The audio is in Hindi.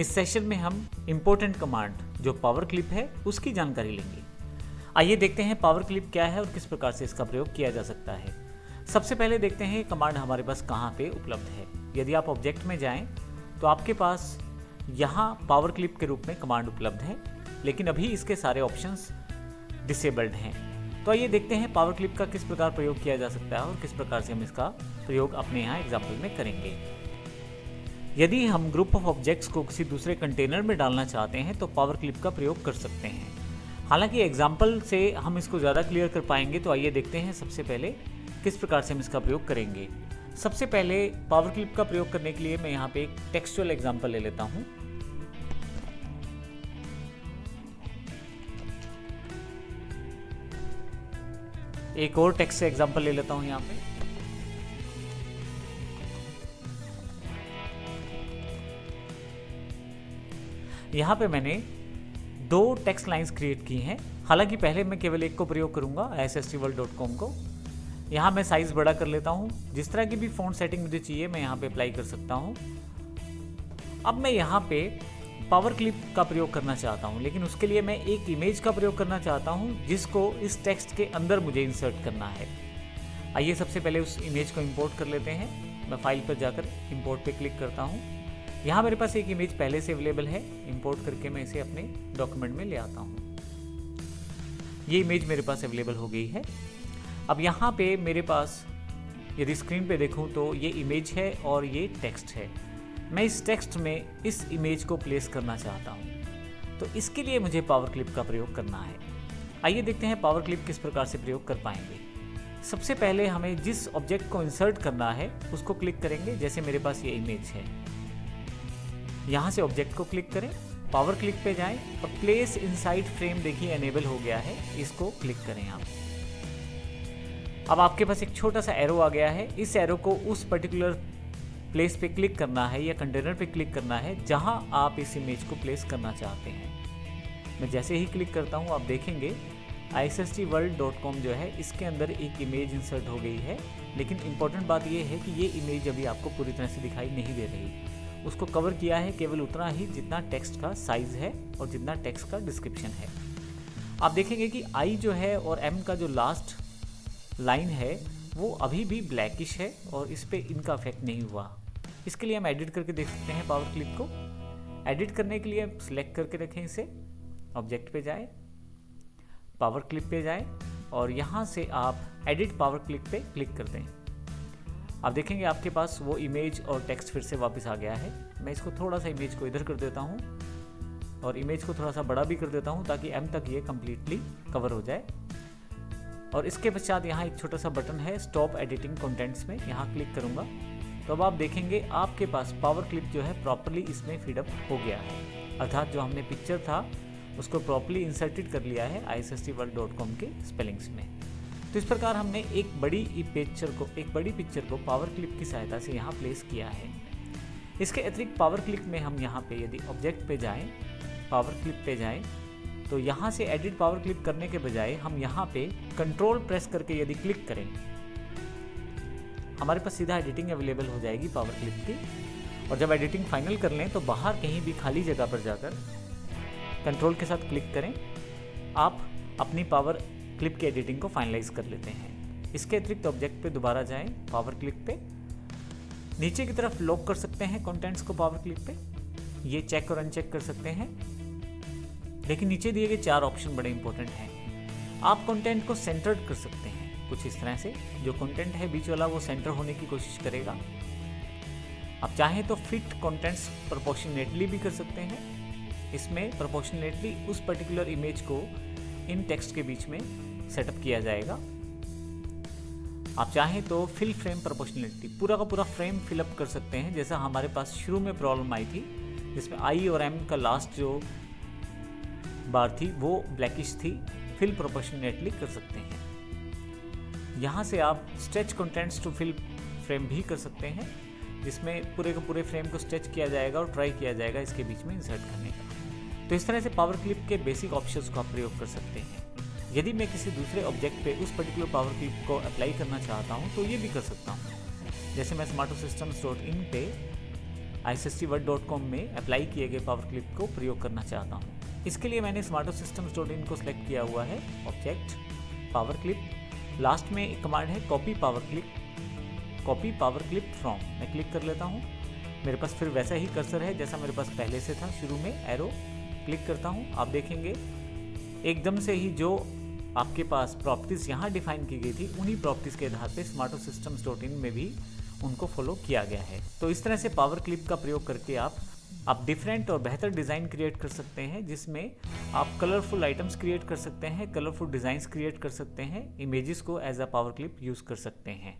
इस सेशन में हम इम्पोर्टेंट कमांड जो पावर क्लिप है उसकी जानकारी लेंगे। आइए देखते हैं पावर क्लिप क्या है और किस प्रकार से इसका प्रयोग किया जा सकता है। सबसे पहले देखते हैं कमांड हमारे पास कहाँ पे उपलब्ध है। यदि आप ऑब्जेक्ट में जाएं तो आपके पास यहाँ पावर क्लिप के रूप में कमांड उपलब्ध है, लेकिन अभी इसके सारे ऑप्शंस डिसेबल्ड हैं। तो आइए देखते हैं पावर क्लिप का किस प्रकार प्रयोग किया जा सकता है और किस प्रकार से हम इसका प्रयोग अपने यहाँ एग्जाम्पल में करेंगे। यदि हम ग्रुप ऑफ ऑब्जेक्ट्स को किसी दूसरे कंटेनर में डालना चाहते हैं तो पावर क्लिप का प्रयोग कर सकते हैं। हालांकि एग्जाम्पल से हम इसको ज़्यादा क्लियर कर पाएंगे, तो आइए देखते हैं सबसे पहले किस प्रकार से हम इसका प्रयोग करेंगे। सबसे पहले पावर क्लिप का प्रयोग करने के लिए मैं यहाँ पे एक टेक्सचुअल एग्जाम्पल ले लेता हूँ। एक और टेक्स्ट से एग्जाम्पल ले लेता हूँ यहाँ पे। यहाँ पे मैंने दो टेक्स्ट लाइंस क्रिएट की हैं। हालांकि पहले मैं केवल एक को प्रयोग करूँगा, ssstworld.com को। यहाँ मैं साइज़ बड़ा कर लेता हूँ। जिस तरह की भी फ़ॉन्ट सेटिंग मुझे चाहिए मैं यहाँ पे अप्लाई कर सकता हूँ। अब मैं यहाँ पे पावर क्लिप का प्रयोग करना चाहता हूँ, लेकिन उसके लिए मैं एक इमेज का प्रयोग करना चाहता हूँ जिसको इस टेक्स्ट के अंदर मुझे इंसर्ट करना है। आइए सबसे पहले उस इमेज को इंपोर्ट कर लेते हैं। मैं फाइल पर जाकर इंपोर्ट पे क्लिक करता हूँ। यहाँ मेरे पास एक इमेज पहले से अवेलेबल है। इंपोर्ट करके मैं इसे अपने डॉक्यूमेंट में ले आता हूँ। ये इमेज मेरे पास अवेलेबल हो गई है। अब यहाँ पे मेरे पास यदि स्क्रीन पे देखूँ तो ये इमेज है और ये टेक्स्ट है। मैं इस टेक्स्ट में इस इमेज को प्लेस करना चाहता हूँ, तो इसके लिए मुझे पावर क्लिप का प्रयोग करना है। आइए देखते हैं पावर क्लिप किस प्रकार से प्रयोग कर पाएंगे। सबसे पहले हमें जिस ऑब्जेक्ट को इंसर्ट करना है उसको क्लिक करेंगे। जैसे मेरे पास ये इमेज है, यहाँ से ऑब्जेक्ट को क्लिक करें, पावर क्लिक पे जाएं और प्लेस इनसाइड फ्रेम देखिए एनेबल हो गया है। इसको क्लिक करें आप। अब आपके पास एक छोटा सा एरो आ गया है। इस एरो को उस पर्टिकुलर प्लेस पे क्लिक करना है या कंटेनर पे क्लिक करना है जहां आप इस इमेज को प्लेस करना चाहते हैं। मैं जैसे ही क्लिक करता हूं आप देखेंगे ssstworld.com जो है इसके अंदर एक इमेज इंसर्ट हो गई है। लेकिन इंपॉर्टेंट बात यह है कि ये इमेज अभी आपको पूरी तरह से दिखाई नहीं दे रही। उसको कवर किया है केवल उतना ही जितना टेक्स्ट का साइज है और जितना टेक्स्ट का डिस्क्रिप्शन है। आप देखेंगे कि आई जो है और एम का जो लास्ट लाइन है वो अभी भी ब्लैकिश है और इस पर इनका इफेक्ट नहीं हुआ। इसके लिए हम एडिट करके देख सकते हैं पावर क्लिप को। एडिट करने के लिए सिलेक्ट करके रखें इसे, ऑब्जेक्ट पे जाए, पावर क्लिप पे जाए और यहाँ से आप एडिट पावर क्लिप पे क्लिक कर दें। आप देखेंगे आपके पास वो इमेज और टेक्स्ट फिर से वापस आ गया है। मैं इसको थोड़ा सा इमेज को इधर कर देता हूँ और इमेज को थोड़ा सा बड़ा भी कर देता हूँ ताकि एम तक ये कम्प्लीटली कवर हो जाए। और इसके पश्चात यहाँ एक छोटा सा बटन है स्टॉप एडिटिंग कंटेंट्स में, यहाँ क्लिक करूँगा तो अब आप देखेंगे आपके पास पावर क्लिप जो है प्रॉपर्ली इसमें फीडअप हो गया है। अर्थात जो हमने पिक्चर था उसको प्रॉपर्ली इंसर्टेड कर लिया है ssstworld.com के स्पेलिंग्स में। तो इस प्रकार हमने एक बड़ी पिक्चर को पावर क्लिप की सहायता से यहाँ प्लेस किया है। इसके अतिरिक्त पावर क्लिप में हम यहाँ पे यदि ऑब्जेक्ट पे जाएं, पावर क्लिप पे जाएं, तो यहाँ से एडिट पावर क्लिप करने के बजाय हम यहाँ पे कंट्रोल प्रेस करके यदि क्लिक करें हमारे पास सीधा एडिटिंग अवेलेबल हो जाएगी पावर क्लिप की। और जब एडिटिंग फाइनल कर लें तो बाहर कहीं भी खाली जगह पर जाकर कंट्रोल के साथ क्लिक करें, आप अपनी पावर क्लिप की एडिटिंग को फाइनलाइज कर लेते हैं। इसके अतिरिक्त ऑब्जेक्ट पे दोबारा जाएं, पावर क्लिप पे नीचे की तरफ लॉक कर सकते हैं कंटेंट्स को पावर क्लिप पे, ये चेक और अनचेक कर सकते हैं। लेकिन नीचे दिए गए 4 ऑप्शन बड़े इंपॉर्टेंट हैं। आप कंटेंट को सेंटर्ड कर सकते हैं कुछ इस तरह से, जो कंटेंट है बीच वाला वो सेंटर होने की कोशिश करेगा। आप चाहें तो फिट कंटेंट्स प्रोपोर्शनेटली भी कर सकते हैं। इसमें प्रोपोर्शनेटली उस पर्टिकुलर इमेज को इन टेक्स्ट के बीच में सेटअप किया जाएगा। आप चाहें तो फिल फ्रेम प्रोपोर्शनेटली पूरा का पूरा फ्रेम फिलअप कर सकते हैं, जैसा हमारे पास शुरू में प्रॉब्लम आई थी जिसमें आई और एम का लास्ट जो बार थी वो ब्लैकिश थी। फिल प्रोपोर्शनेटली कर सकते हैं। यहाँ से आप stretch contents to fill frame भी कर सकते हैं, जिसमें पूरे के पूरे फ्रेम को स्ट्रेच किया जाएगा और ट्राई किया जाएगा इसके बीच में इंसर्ट करने का। तो इस तरह से पावर क्लिप के बेसिक ऑप्शंस को आप प्रयोग कर सकते हैं। यदि मैं किसी दूसरे ऑब्जेक्ट पे उस पर्टिकुलर पावर क्लिप को अप्लाई करना चाहता हूँ तो ये भी कर सकता हूँ। जैसे मैं smartosystems.in पे isstword.com में अप्लाई किए गए पावर क्लिप को प्रयोग करना चाहता हूँ। इसके लिए मैंने smartosystems.in को सिलेक्ट किया हुआ है, ऑब्जेक्ट पावर क्लिप, लास्ट में एक कमांड है कॉपी पावर क्लिप फ्रॉम, मैं क्लिक कर लेता हूँ। मेरे पास फिर वैसा ही कर्सर है जैसा मेरे पास पहले से था, शुरू में एरो क्लिक करता हूँ। आप देखेंगे एकदम से ही जो आपके पास प्रॉपर्टीज़ यहाँ डिफाइन की गई थी उन्हीं प्रॉपर्टीज़ के आधार पे smartosystems.in में भी उनको फॉलो किया गया है। तो इस तरह से पावर क्लिप का प्रयोग करके आप डिफरेंट और बेहतर डिज़ाइन क्रिएट कर सकते हैं, जिसमें आप कलरफुल आइटम्स क्रिएट कर सकते हैं, कलरफुल डिज़ाइंस क्रिएट कर सकते हैं, इमेजेस को as a power clip use कर सकते हैं।